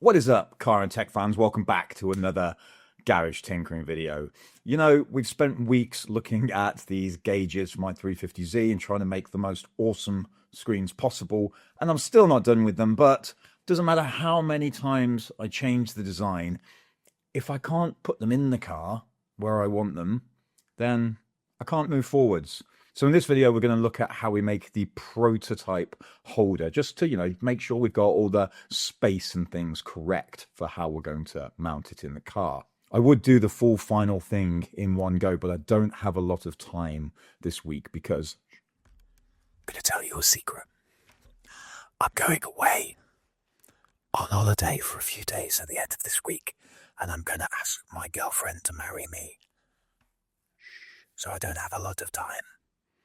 What is up, car and tech fans? Welcome back to another garage tinkering video. You know, we've spent weeks looking at these gauges for my 350Z and trying to make the most awesome screens possible, and I'm still not done with them, but doesn't matter how many times I change the design, if I can't put them in the car where I want them, then I can't move forwards. So in this video, we're going to look at how we make the prototype holder, just to, make sure we've got all the space and things correct for how we're going to mount it in the car. I would do the full final thing in one go, but I don't have a lot of time this week because I'm going to tell you a secret. I'm going away on holiday for a few days at the end of this week, and I'm going to ask my girlfriend to marry me. So I don't have a lot of time.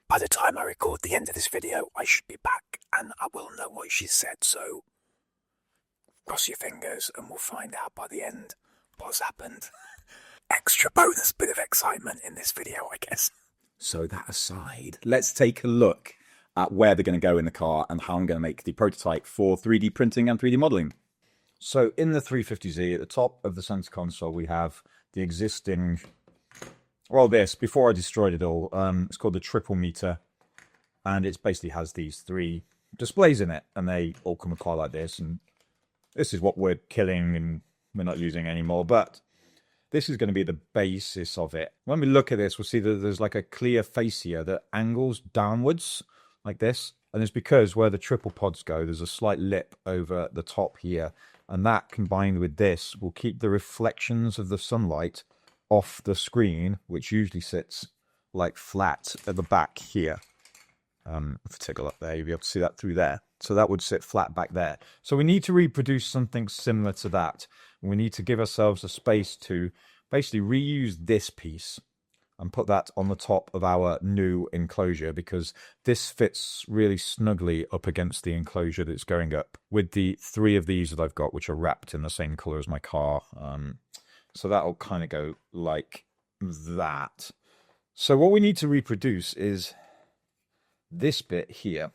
By the time I record the end of this video, I should be back and I will know what she said, so cross your fingers and we'll find out by the end what's happened. Extra bonus bit of excitement in this video, I guess. So that aside, let's take a look at where they're going to go in the car and how I'm going to make the prototype for 3D printing and 3D modeling. So in the 350Z, at the top of the center console, we have the existing... Well, before I destroyed it all, it's called the triple meter, and it basically has these three displays in it, and they all come apart like this, and this is what we're killing and we're not using anymore, but this is going to be the basis of it. When we look at this, we'll see that there's like a clear fascia that angles downwards like this, and it's because where the triple pods go, there's a slight lip over the top here, and that combined with this will keep the reflections of the sunlight off the screen, which usually sits like flat at the back here. If I take a look there, you'll be able to see that through there. So that would sit flat back there. So we need to reproduce something similar to that. We need to give ourselves a space to basically reuse this piece and put that on the top of our new enclosure, because this fits really snugly up against the enclosure that's going up with the three of these that I've got, which are wrapped in the same color as my car. So that'll kind of go like that. So what we need to reproduce is this bit here.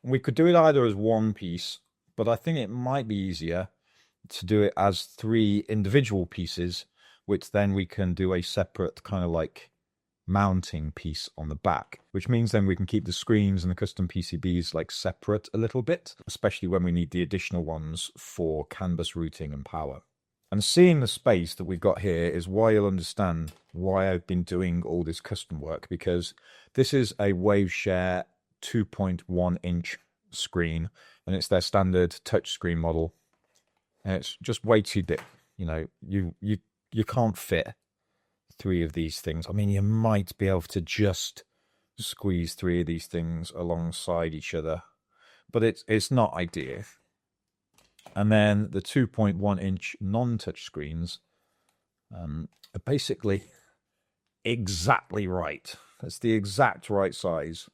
We could do it either as one piece, but I think it might be easier to do it as three individual pieces, which then we can do a separate kind of like mounting piece on the back, which means then we can keep the screens and the custom PCBs like separate a little bit, especially when we need the additional ones for CAN bus routing and power. And seeing the space that we've got here is why you'll understand why I've been doing all this custom work, because this is a Waveshare 2.1 inch screen, and it's their standard touchscreen model, and it's just way too big. You can't fit three of these things. I mean, you might be able to just squeeze three of these things alongside each other, but it's not ideal. And then the 2.1 inch non-touch screens are basically exactly right. That's the exact right size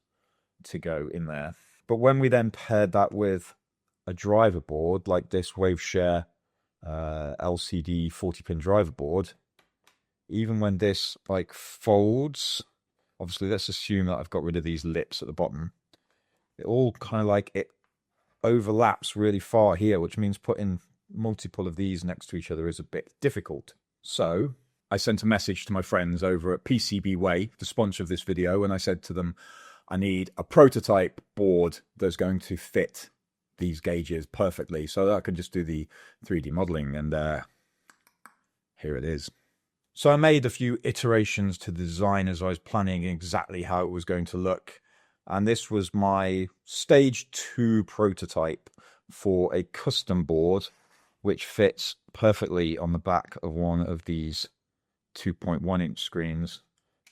to go in there. But when we then paired that with a driver board like this Waveshare LCD 40-pin driver board, even when this like folds, obviously let's assume that I've got rid of these lips at the bottom, it all kind of like it overlaps really far here, which means putting multiple of these next to each other is a bit difficult. So I sent a message to my friends over at PCB Way, the sponsor of this video, and I said to them, I need a prototype board that's going to fit these gauges perfectly so that I can just do the 3D modeling, and here it is. So I made a few iterations to the design as I was planning exactly how it was going to look. And this was my stage 2 prototype for a custom board, which fits perfectly on the back of one of these 2.1 inch screens.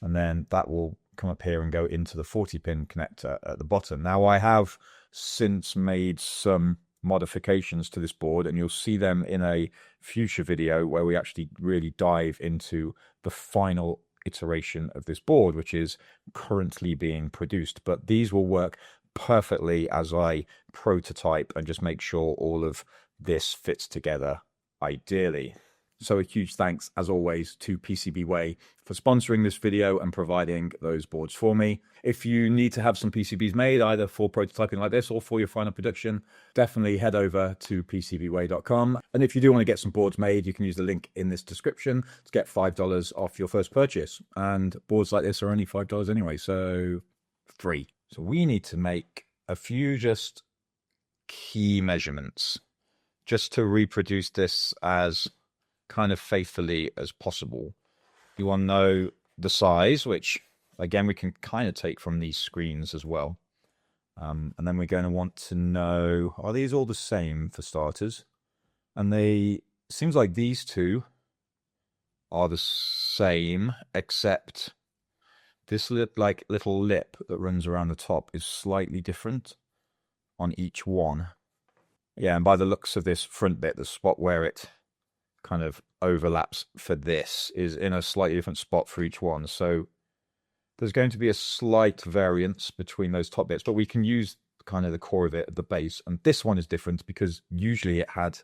And then that will come up here and go into the 40-pin connector at the bottom. Now, I have since made some modifications to this board, and you'll see them in a future video where we actually really dive into the final iteration of this board, which is currently being produced. But these will work perfectly as I prototype and just make sure all of this fits together ideally. So a huge thanks, as always, to PCBWay for sponsoring this video and providing those boards for me. If you need to have some PCBs made, either for prototyping like this or for your final production, definitely head over to PCBWay.com. And if you do want to get some boards made, you can use the link in this description to get $5 off your first purchase. And boards like this are only $5 anyway, so free. So we need to make a few just key measurements just to reproduce this as kind of faithfully as possible. You want to know the size, which again we can kind of take from these screens as well. And then we're going to want to know, are these all the same for starters? And seems like these two are the same, except this little lip that runs around the top is slightly different on each one. Yeah, and by the looks of this front bit, the spot where it kind of overlaps for this is in a slightly different spot for each one. So there's going to be a slight variance between those top bits, but we can use kind of the core of it at the base. And this one is different because usually it had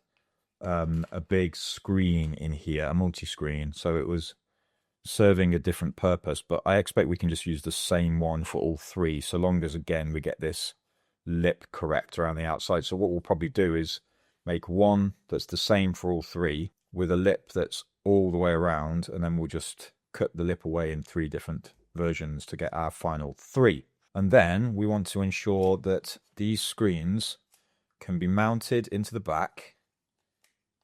a big screen in here, a multi-screen. So it was serving a different purpose, but I expect we can just use the same one for all three, so long as, again, we get this lip correct around the outside. So what we'll probably do is make one that's the same for all three with a lip that's all the way around, and then we'll just cut the lip away in 3 different versions to get our final 3. And then we want to ensure that these screens can be mounted into the back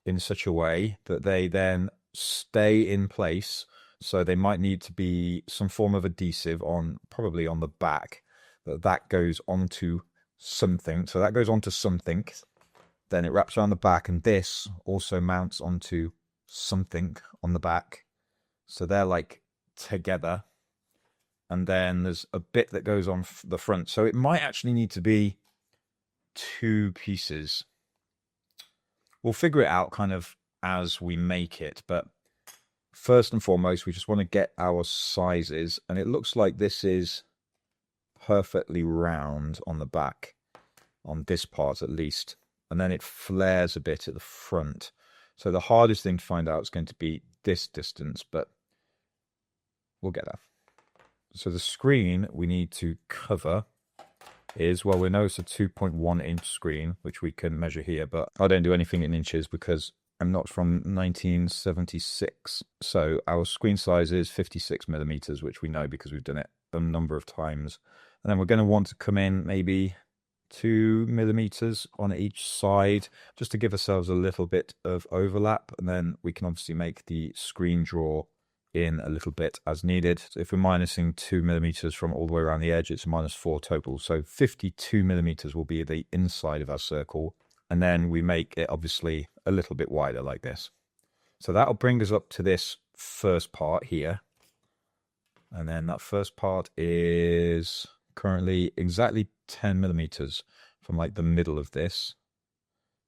in such a way that they then stay in place. So they might need to be some form of adhesive probably on the back, that goes onto something. So that goes onto something, then it wraps around the back, and this also mounts onto something on the back. So they're like together. And then there's a bit that goes on the front. So it might actually need to be 2 pieces. We'll figure it out kind of as we make it, but first and foremost, we just want to get our sizes, and it looks like this is perfectly round on the back, on this part at least, and then it flares a bit at the front. So the hardest thing to find out is going to be this distance, but we'll get there. So the screen we need to cover is, well, we know it's a 2.1 inch screen, which we can measure here, but I don't do anything in inches because I'm not from 1976. So our screen size is 56 millimeters, which we know because we've done it a number of times. And then we're going to want to come in maybe 2 millimeters on each side, just to give ourselves a little bit of overlap. And then we can obviously make the screen draw in a little bit as needed. So if we're minusing 2 millimeters from all the way around the edge, it's -4 total. So 52 millimeters will be the inside of our circle. And then we make it obviously a little bit wider like this. So that'll bring us up to this first part here. And then that first part is currently exactly 10 millimeters from like the middle of this.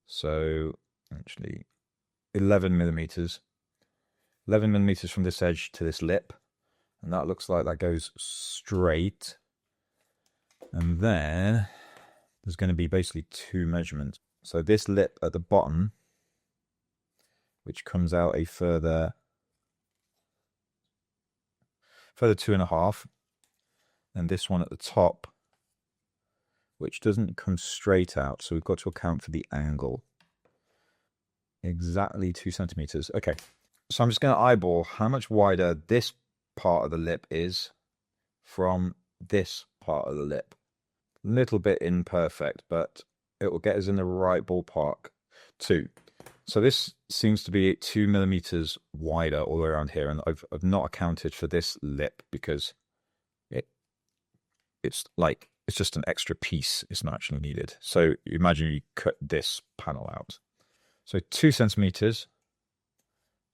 So actually 11 millimeters. 11 millimeters from this edge to this lip. And that looks like that goes straight. And then there's going to be basically 2 measurements. So this lip at the bottom, which comes out a further 2.5, and this one at the top, which doesn't come straight out. So we've got to account for the angle. Exactly 2 centimeters. Okay. So I'm just going to eyeball how much wider this part of the lip is from this part of the lip. A little bit imperfect, but it will get us in the right ballpark too. So this seems to be 2 millimeters wider all the way around here, and I've not accounted for this lip because it's just an extra piece. It's not actually needed. So imagine you cut this panel out. So 2 centimeters,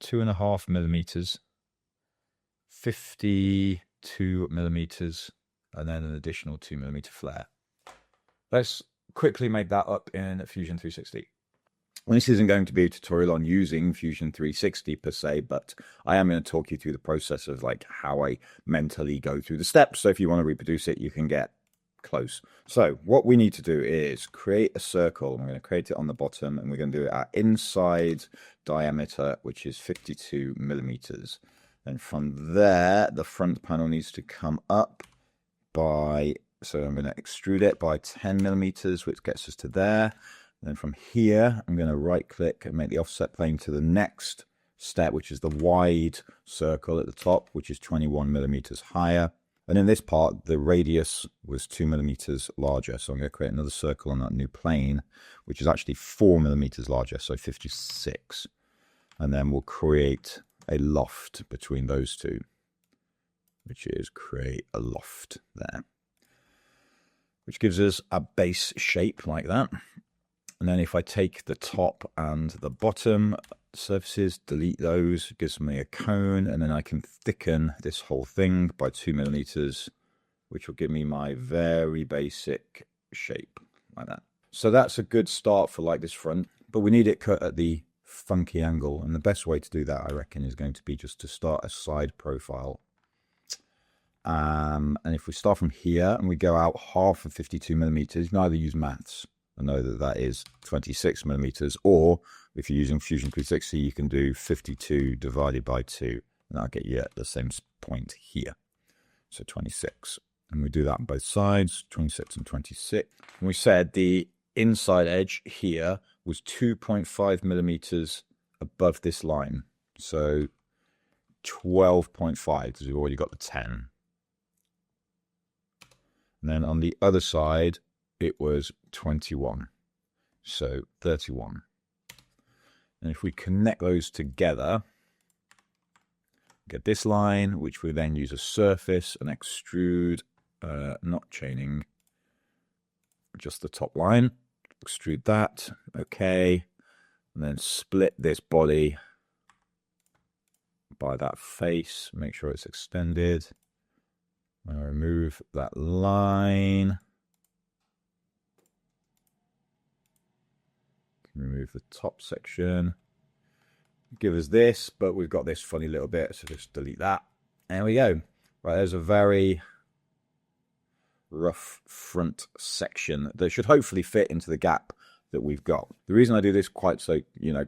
2.5 millimeters, 52 millimeters, and then an additional 2 millimeter flare. Let's quickly make that up in Fusion 360. This isn't going to be a tutorial on using Fusion 360 per se, but I am going to talk you through the process of like how I mentally go through the steps. So if you want to reproduce it, you can get close. So what we need to do is create a circle. I'm going to create it on the bottom, and we're going to do it at inside diameter, which is 52 millimeters. And from there, the front panel needs to come up by, so I'm going to extrude it by 10 millimeters, which gets us to there. And then from here, I'm going to right click and make the offset plane to the next step, which is the wide circle at the top, which is 21 millimeters higher. And in this part, the radius was 2 millimeters larger. So I'm going to create another circle on that new plane, which is actually 4 millimeters larger, so 56. And then we'll create a loft between those two, which is create a loft there, which gives us a base shape like that. And then if I take the top and the bottom surfaces, delete those, it gives me a cone, and then I can thicken this whole thing by 2 millimeters, which will give me my very basic shape like that. So that's a good start for like this front, but we need it cut at the funky angle, and the best way to do that, I reckon, is going to be just to start a side profile. And if we start from here and we go out half of 52 millimeters, you can either use maths and know that that is 26 millimeters, or if you're using Fusion 360, you can do 52 divided by 2, and that'll get you at the same point here. So 26. And we do that on both sides, 26 and 26. And we said the inside edge here was 2.5 millimeters above this line. So 12.5, because we've already got the 10. And then on the other side, it was 21, so 31. And if we connect those together, get this line, which we then use a surface and extrude, not chaining, just the top line, extrude that, okay, and then split this body by that face, make sure it's extended. I'll remove that line. Remove the top section. Give us this, but we've got this funny little bit, so just delete that. There we go. Right, there's a very rough front section that should hopefully fit into the gap that we've got. The reason I do this quite so,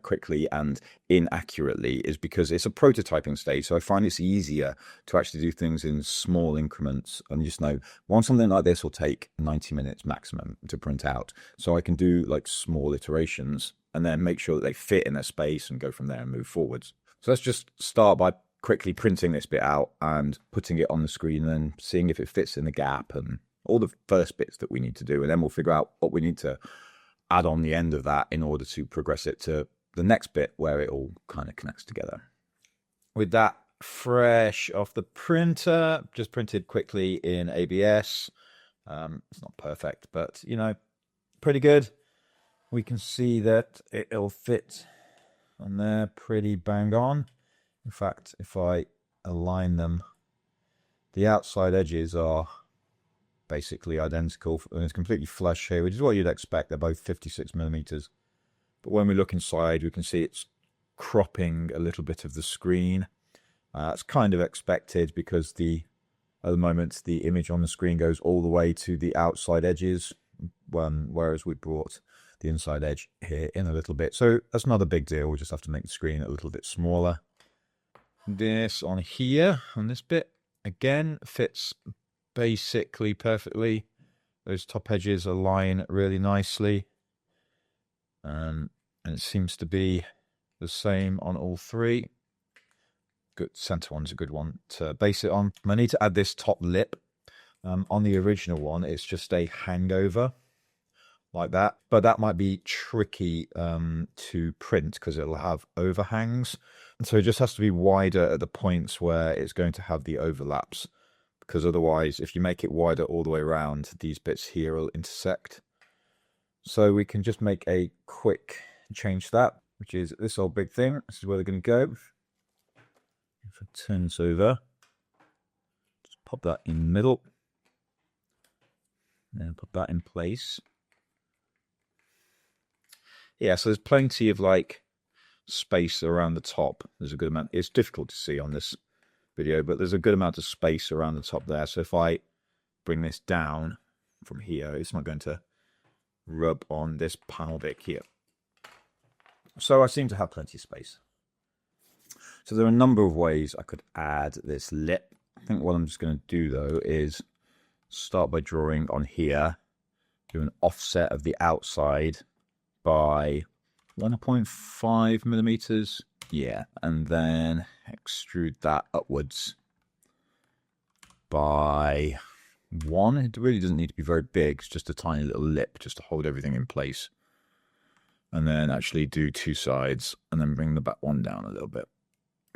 quickly and inaccurately is because it's a prototyping stage, so I find it's easier to actually do things in small increments. And just know, something like this will take 90 minutes maximum to print out, so I can do like small iterations and then make sure that they fit in their space and go from there and move forwards. So let's just start by quickly printing this bit out and putting it on the screen and then seeing if it fits in the gap and all the first bits that we need to do, and then we'll figure out what we need to add on the end of that in order to progress it to the next bit where it all kind of connects together. With that fresh off the printer, just printed quickly in ABS. It's not perfect, but pretty good. We can see that it'll fit on there pretty bang on. In fact, if I align them, the outside edges are basically identical, and it's completely flush here, which is what you'd expect. They're both 56 millimeters, but when we look inside, we can see it's cropping a little bit of the screen. It's kind of expected because at the moment the image on the screen goes all the way to the outside edges, whereas we brought the inside edge here in a little bit. So that's not a big deal. We just have to make the screen a little bit smaller. This on here, on this bit, again fits basically perfectly. Those top edges align really nicely, and it seems to be the same on all three. Good, center one's a good one to base it on. I need to add this top lip. On the original one, it's just a hangover like that, but that might be tricky to print because it'll have overhangs, and so it just has to be wider at the points where it's going to have the overlaps, because otherwise, if you make it wider all the way around, these bits here will intersect. So we can just make a quick change to that, which is this old big thing. This is where they're going to go. If I turn this over, just pop that in the middle, and put that in place. Yeah, so there's plenty of space around the top. There's a good amount. It's difficult to see on this video, but there's a good amount of space around the top there. So if I bring this down, from here. It's not going to rub on this panel bit here. So I seem to have plenty of space. So there are a number of ways I could add this lip. I think what I'm just going to do though is start by drawing on here, do an offset of the outside by 1.5 millimeters. Yeah, and then extrude that upwards by 1. It really doesn't need to be very big. It's just a tiny little lip just to hold everything in place. And then actually do 2 sides and then bring the back one down a little bit.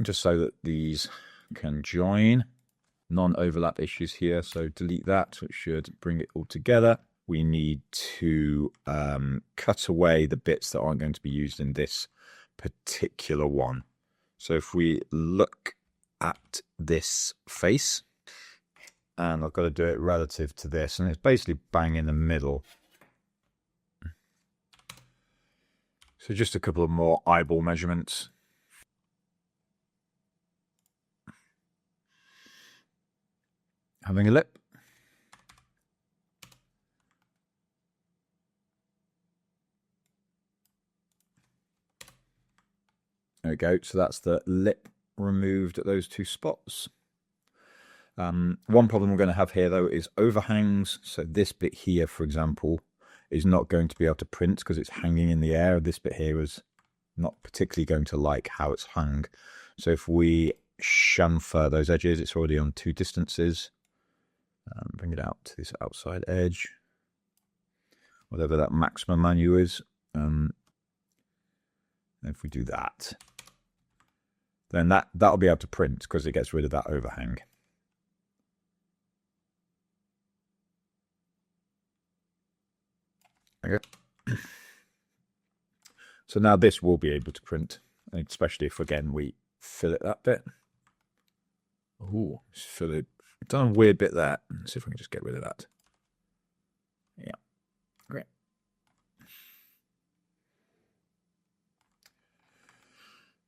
Just so that these can join. Non-overlap issues here, so delete that, which should bring it all together. We need to cut away the bits that aren't going to be used in this particular one. So if we look at this face, and I've got to do it relative to this, and it's basically bang in the middle. So just a couple of more eyeball measurements. Having a lip. There we go. So that's the lip removed at those 2 spots. One problem we're going to have here, though, is overhangs. So this bit here, for example, is not going to be able to print because it's hanging in the air. This bit here is not particularly going to like how it's hung. So if we chamfer those edges, it's already on 2 distances. Bring it out to this outside edge, whatever that maximum value is. If we do that, then that'll be able to print because it gets rid of that overhang. Okay. So now this will be able to print, especially if again we fill it that bit. Ooh, fill it. Done a weird bit there. Let's see if we can just get rid of that. Yeah, great.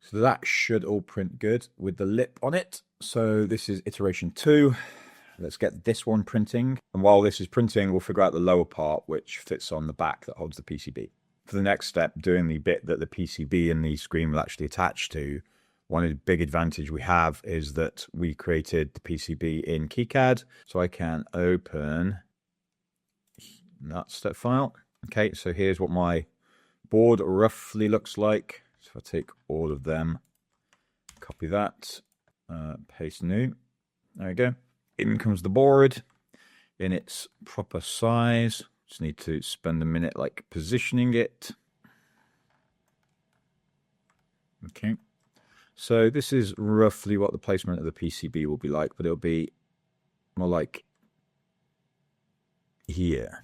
So that should all print good with the lip on it. So this is iteration 2. Let's get this one printing. And while this is printing, we'll figure out the lower part, which fits on the back that holds the PCB. For the next step, doing the bit that the PCB and the screen will actually attach to, one big advantage we have is that we created the PCB in KiCad. So I can open that step file. Okay, so here's what my board roughly looks like. So if I take all of them, copy that, paste new. There we go. In comes the board in its proper size. Just need to spend a minute like positioning it. Okay. So this is roughly what the placement of the PCB will be like, but it'll be more like here.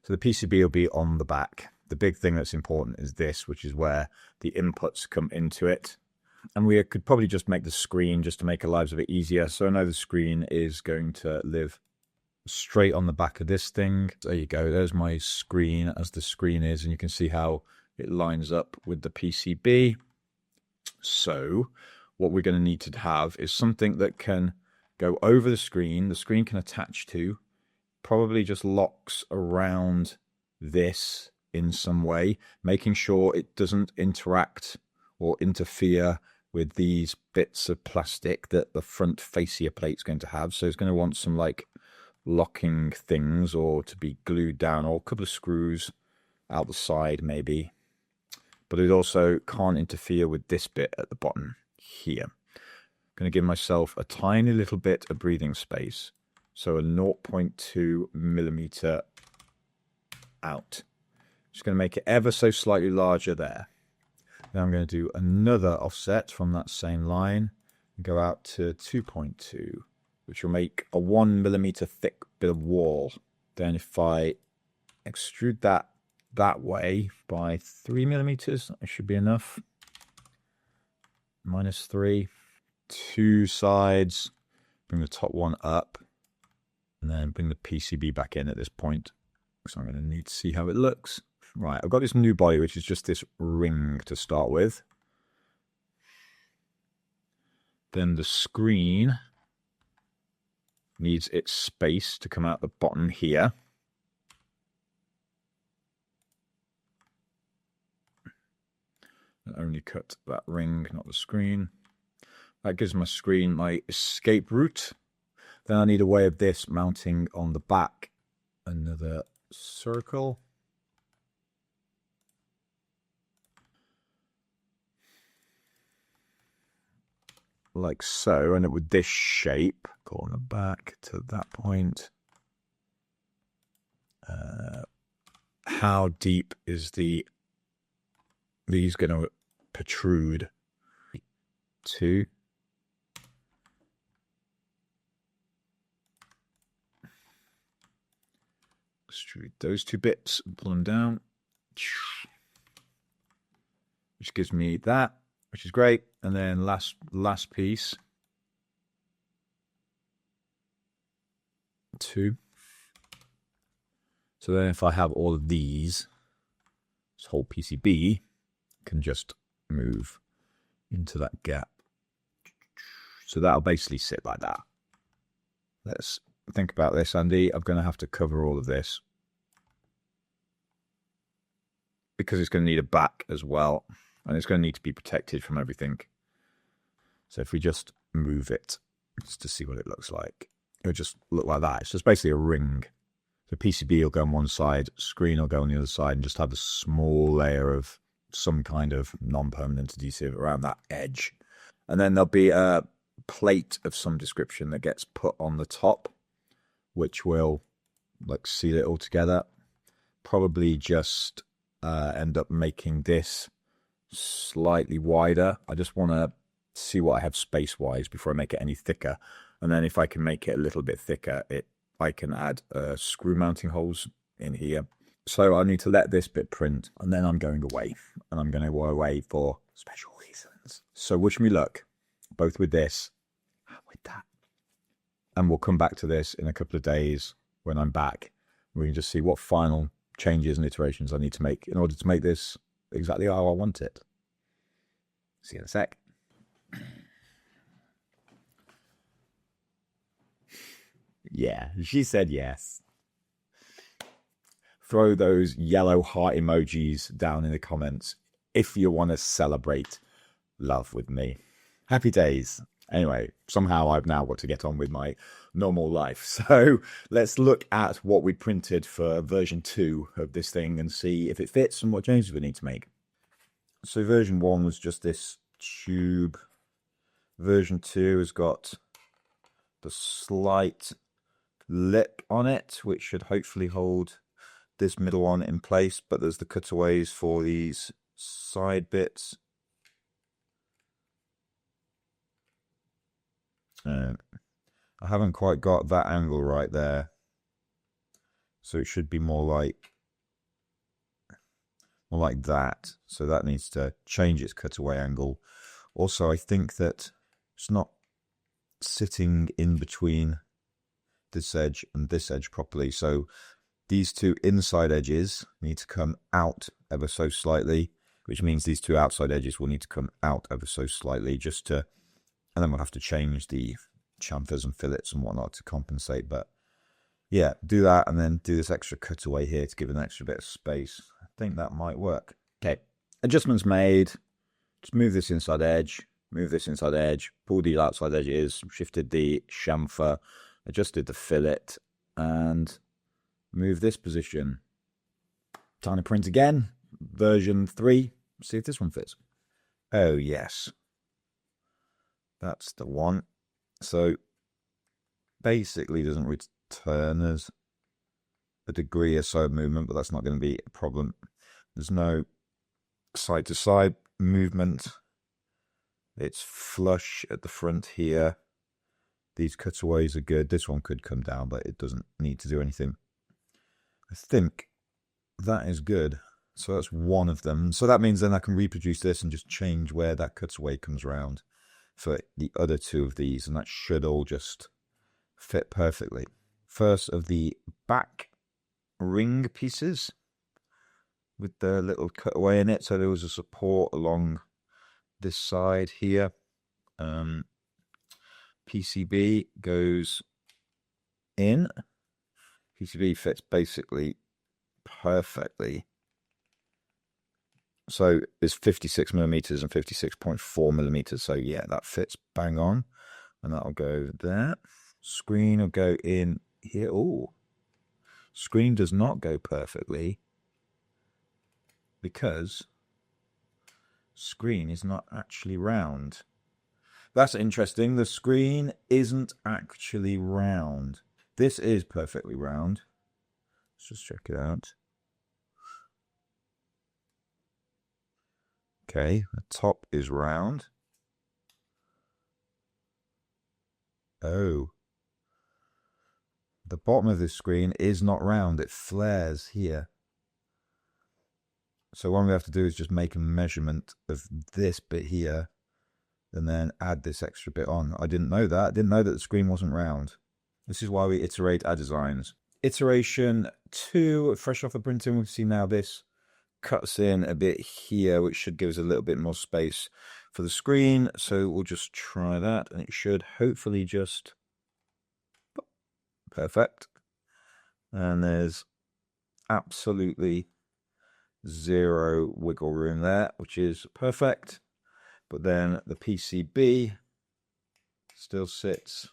So the PCB will be on the back. The big thing that's important is this, which is where the inputs come into it. And we could probably just make the screen just to make our lives a bit easier. So I know the screen is going to live straight on the back of this thing. There you go. There's my screen as the screen is, and you can see how it lines up with the PCB. So what we're going to need to have is something that can go over the screen can attach to, probably just locks around this in some way, making sure it doesn't interact or interfere with these bits of plastic that the front fascia plate's going to have. So it's going to want some like locking things or to be glued down, or a couple of screws out the side maybe. But it also can't interfere with this bit at the bottom here. I'm going to give myself a tiny little bit of breathing space. So a 0.2 millimeter out. Just going to make it ever so slightly larger there. Then I'm going to do another offset from that same line and go out to 2.2, which will make a 1 millimeter thick bit of wall. Then if I extrude that way by 3 millimeters, that should be enough. -3, 2 sides, bring the top one up, and then bring the PCB back in at this point. So I'm going to need to see how it looks. Right, I've got this new body, which is just this ring to start with. Then the screen needs its space to come out the bottom here. only cut that ring, not the screen. That gives my screen my escape route. Then I need a way of this mounting on the back. Another circle. Like so, and it would this shape, corner back to that point. How deep is these going to protrude? 2. Extrude those 2 bits and pull them down, which gives me that, which is great. And then last piece, 2. So then if I have all of these, this whole PCB can just move into that gap. So that'll basically sit like that. Let's think about this, Andy. I'm going to have to cover all of this because it's going to need a back as well, and it's going to need to be protected from everything. So if we just move it just to see what it looks like, it'll just look like that. It's just basically a ring. The PCB will go on one side, screen will go on the other side, and just have a small layer of some kind of non-permanent adhesive around that edge. And then there'll be a plate of some description that gets put on the top, which will like seal it all together. Probably just end up making this slightly wider. I just want to see what I have space-wise before I make it any thicker. And then if I can make it a little bit thicker, I can add screw mounting holes in here. So I need to let this bit print, and then I'm going away. And I'm going to go away for special reasons. So wish me luck, both with this and with that. And we'll come back to this in a couple of days when I'm back. We can just see what final changes and iterations I need to make in order to make this exactly how I want it. See you in a sec. Yeah, she said yes. Throw those yellow heart emojis down in the comments if you want to celebrate love with me. Happy days. Anyway, somehow I've now got to get on with my normal life. So let's look at what we printed for version 2 of this thing and see if it fits and what changes we need to make. So version 1 was just this tube. Version 2 has got the slight lip on it, which should hopefully hold this middle one in place, but there's the cutaways for these side bits. I haven't quite got that angle right there, so it should be more like that. So that needs to change its cutaway angle. Also, I think that it's not sitting in between this edge and this edge properly. So these 2 inside edges need to come out ever so slightly, which means these 2 outside edges will need to come out ever so slightly just to, and then we'll have to change the chamfers and fillets and whatnot to compensate. But yeah, do that and then do this extra cutaway here to give an extra bit of space. I think that might work. Okay, adjustments made. Just move this inside edge, move this inside edge, pull the outside edges, shifted the chamfer, adjusted the fillet, and move this position. Time to print again. Version 3. See if this one fits. Oh, yes. That's the one. So basically doesn't return as a degree or so of movement, but that's not going to be a problem. There's no side to side movement. It's flush at the front here. These cutaways are good. This one could come down, but it doesn't need to do anything. I think that is good. So that's one of them. So that means then I can reproduce this and just change where that cutaway comes around for the other 2 of these, and that should all just fit perfectly. First of the back ring pieces with the little cutaway in it. So there was a support along this side here. PCB goes in. PCB fits basically perfectly So it's 56 millimeters and 56.4 millimeters. So yeah, that fits bang on. And that'll go there. Screen will go in here. Oh, screen does not go perfectly because screen is not actually round. That's interesting. The screen isn't actually round. This is perfectly round. Let's just check it out. Okay, the top is round. Oh. The bottom of this screen is not round. It flares here. So what we have to do is just make a measurement of this bit here and then add this extra bit on. I didn't know that. I didn't know that the screen wasn't round. This is why we iterate our designs. Iteration 2, fresh off the printing, we see now this cuts in a bit here, which should give us a little bit more space for the screen. So we'll just try that, and it should hopefully just perfect. And there's absolutely zero wiggle room there, which is perfect. But then the PCB still sits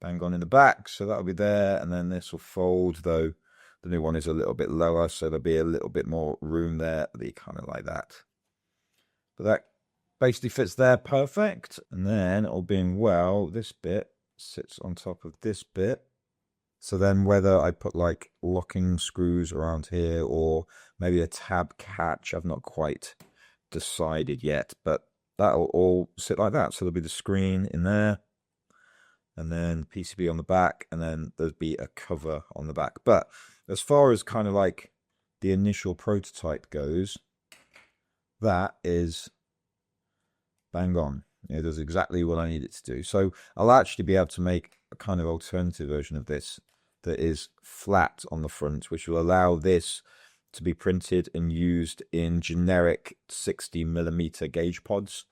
bang on in the back, so that'll be there, and then this will fold, though the new one is a little bit lower, so there'll be a little bit more room there. Be kind of like that. But that basically fits there perfect. And then, all being well, this bit sits on top of this bit. So then whether I put like locking screws around here or maybe a tab catch, I've not quite decided yet, but that'll all sit like that. So there'll be the screen in there, and then PCB on the back, and then there'll be a cover on the back. But as far as kind of like the initial prototype goes, that is bang on. It does exactly what I need it to do. So I'll actually be able to make a kind of alternative version of this that is flat on the front, which will allow this to be printed and used in generic 60mm gauge pods.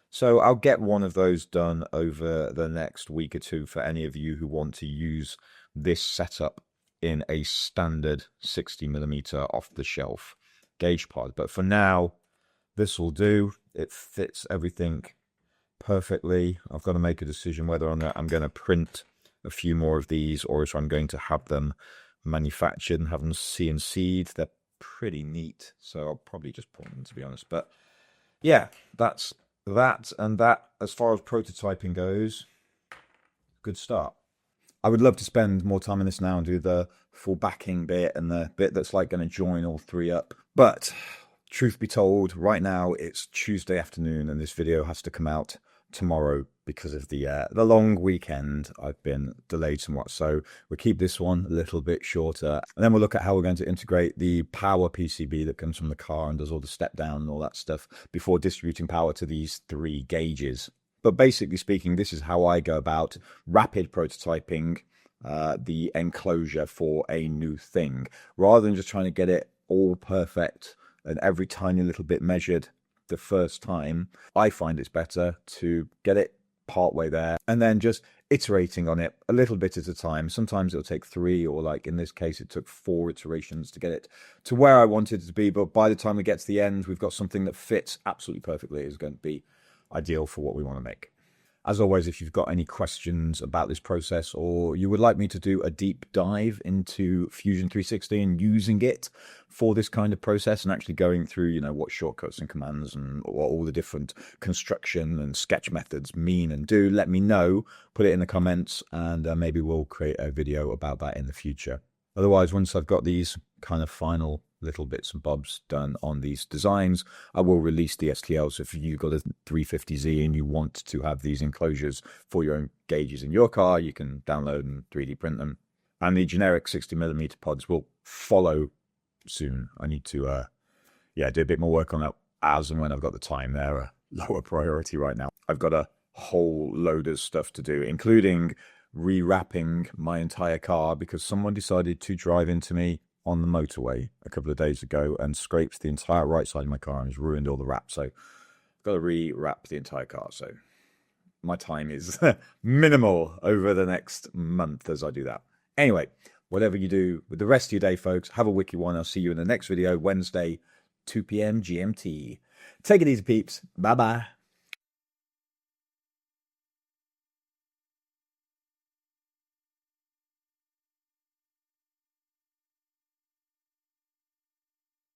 So I'll get one of those done over the next week or two for any of you who want to use this setup in a standard 60mm off-the-shelf gauge pod. But for now, this will do. It fits everything perfectly. I've got to make a decision whether or not I'm going to print a few more of these or if I'm going to have them manufactured and have them CNC'd. They're pretty neat, so I'll probably just put them, to be honest. But yeah, that's that. And that, as far as prototyping goes, good start. I would love to spend more time on this now and do the full backing bit and the bit that's like going to join all three up. But truth be told, right now it's Tuesday afternoon and this video has to come out tomorrow because of the long weekend. I've been delayed somewhat, so we'll keep this one a little bit shorter, and then we'll look at how we're going to integrate the power PCB that comes from the car and does all the step down and all that stuff before distributing power to these 3 gauges. But basically speaking, this is how I go about rapid prototyping the enclosure for a new thing, rather than just trying to get it all perfect and every tiny little bit measured the first time. I find it's better to get it partway there and then just iterating on it a little bit at a time. Sometimes it'll take 3, or like in this case it took 4 iterations to get it to where I wanted it to be, but by the time we get to the end we've got something that fits absolutely perfectly. It's going to be ideal for what we want to make. As always, if you've got any questions about this process, or you would like me to do a deep dive into Fusion 360 and using it for this kind of process and actually going through, you know, what shortcuts and commands and what all the different construction and sketch methods mean and do, let me know. Put it in the comments, and maybe we'll create a video about that in the future. Otherwise, once I've got these kind of final little bits and bobs done on these designs, I will release the STL. So if you've got a 350Z and you want to have these enclosures for your own gauges in your car, you can download and 3D print them. And the generic 60mm pods will follow soon. I need to do a bit more work on that as and when I've got the time. They're a lower priority right now. I've got a whole load of stuff to do, including rewrapping my entire car because someone decided to drive into me on the motorway a couple of days ago and scraped the entire right side of my car and has ruined all the wrap. So I've got to rewrap the entire car. So my time is minimal over the next month as I do that. Anyway, whatever you do with the rest of your day, folks, have a wicked one. I'll see you in the next video, Wednesday, 2 p.m. GMT. Take it easy, peeps. Bye-bye.